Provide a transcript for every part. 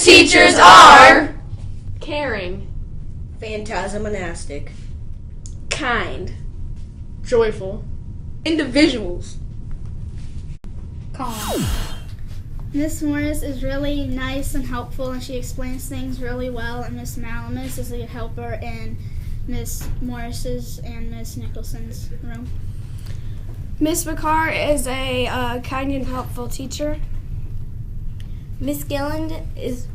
teachers are caring, phantasmonastic, kind, joyful, individuals. Calm. Miss Morris is really nice and helpful, and she explains things really well. And Miss Malamus is a helper in Miss Morris's and Miss Nicholson's room. Miss McCarr is a kind and helpful teacher. Miss Gilland is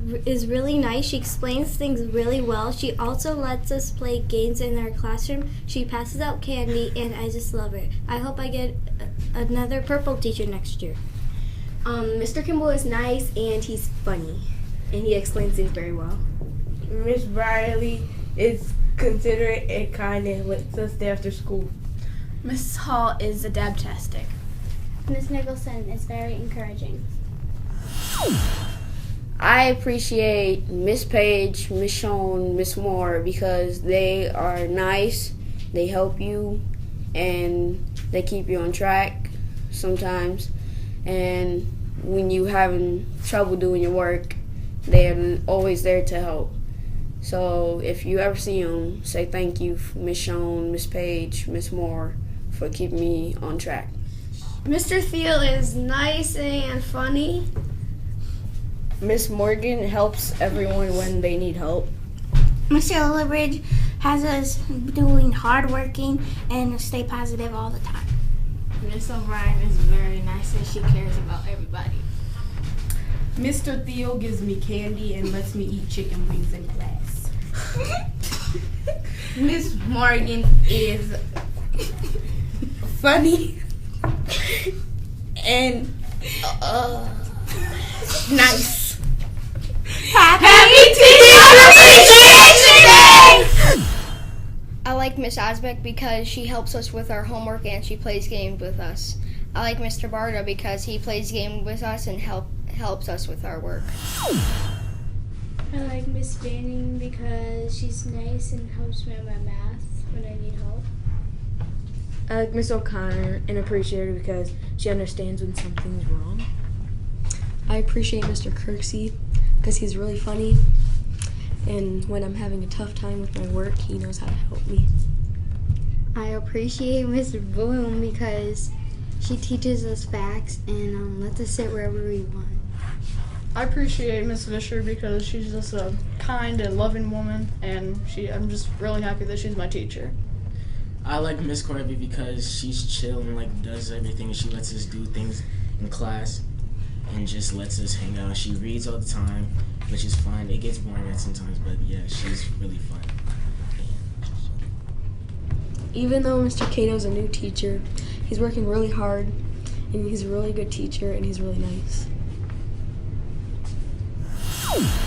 really nice. She explains things really well. She also lets us play games in our classroom. She passes out candy, and I just love her. I hope I get another purple teacher next year. Mr. Kimball is nice, and he's funny, and he explains things very well. Miss Briley is considerate and kind and lets us stay after school. Miss Hall is adaptastic. Miss Nicholson is very encouraging. I appreciate Miss Page, Miss Shawn, Miss Moore because they are nice, they help you, and they keep you on track sometimes. And when you having trouble doing your work, they're always there to help. So if you ever see them, say thank you, Miss Shawn, Miss Page, Miss Moore, for keeping me on track. Mr. Thiel is nice and funny. Miss Morgan helps everyone when they need help. Mr. Lillibridge has us doing hard working and stay positive all the time. Miss O'Brien is very nice and she cares about everybody. Mr. Thiel gives me candy and lets me eat chicken wings in class. Miss Morgan is funny and nice. Happy Teacher Appreciation Day! I like Miss Osbeck because she helps us with our homework and she plays games with us. I like Mr. Barta because he plays games with us and helps us with our work. I like Miss Banning because she's nice and helps me with my math when I need help. I like Miss O'Connor and appreciate her because she understands when something's wrong. I appreciate Mr. Kirksey because he's really funny, and when I'm having a tough time with my work, he knows how to help me. I appreciate Miss Bloom because she teaches us facts and lets us sit wherever we want. I appreciate Miss Fisher because she's just a kind and loving woman, and I'm just really happy that she's my teacher. I like Miss Corby because she's chill and does everything, and she lets us do things in class and just lets us hang out. She reads all the time, which is fine. It gets boring at sometimes, but yeah, she's really fun. Even though Mr. Cato's a new teacher, he's working really hard, and he's a really good teacher, and he's really nice.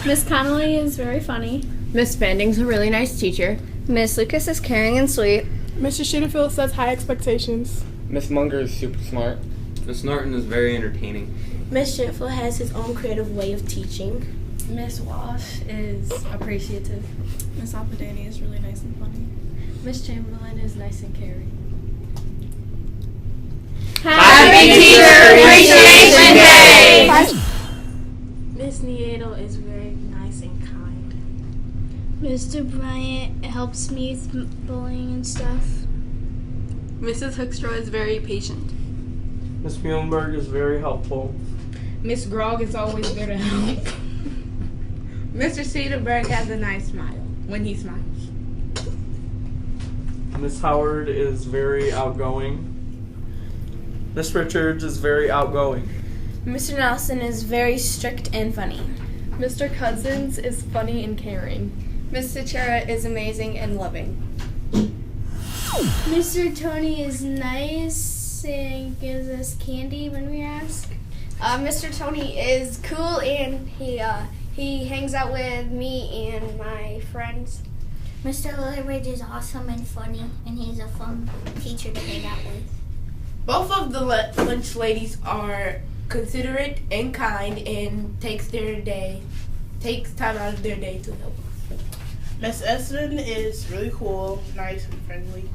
Miss Connolly is very funny. Miss Bending's a really nice teacher. Miss Lucas is caring and sweet. Mr. Shooterfield sets high expectations. Miss Munger is super smart. Miss Norton is very entertaining. Miss Shitful has his own creative way of teaching. Miss Walsh is appreciative. Miss Alpadani is really nice and funny. Miss Chamberlain is nice and caring. Happy Teacher Appreciation Day! Miss Nieto is very nice and kind. Mr. Bryant helps me with bullying and stuff. Mrs. Hoekstra is very patient. Miss Muhlenberg is very helpful. Miss Grog is always there to help. Mr. Cedarberg has a nice smile when he smiles. Miss Howard is very outgoing. Miss Richards is very outgoing. Mr. Nelson is very strict and funny. Mr. Cousins is funny and caring. Miss Sachera is amazing and loving. Mr. Tony is nice and gives us candy when we ask. Mr. Tony is cool and he hangs out with me and my friends. Mr. Lillibridge is awesome and funny, and he's a fun teacher to hang out with. Both of the lunch ladies are considerate and kind and takes time out of their day to help us. Miss Esmond is really cool, nice, and friendly.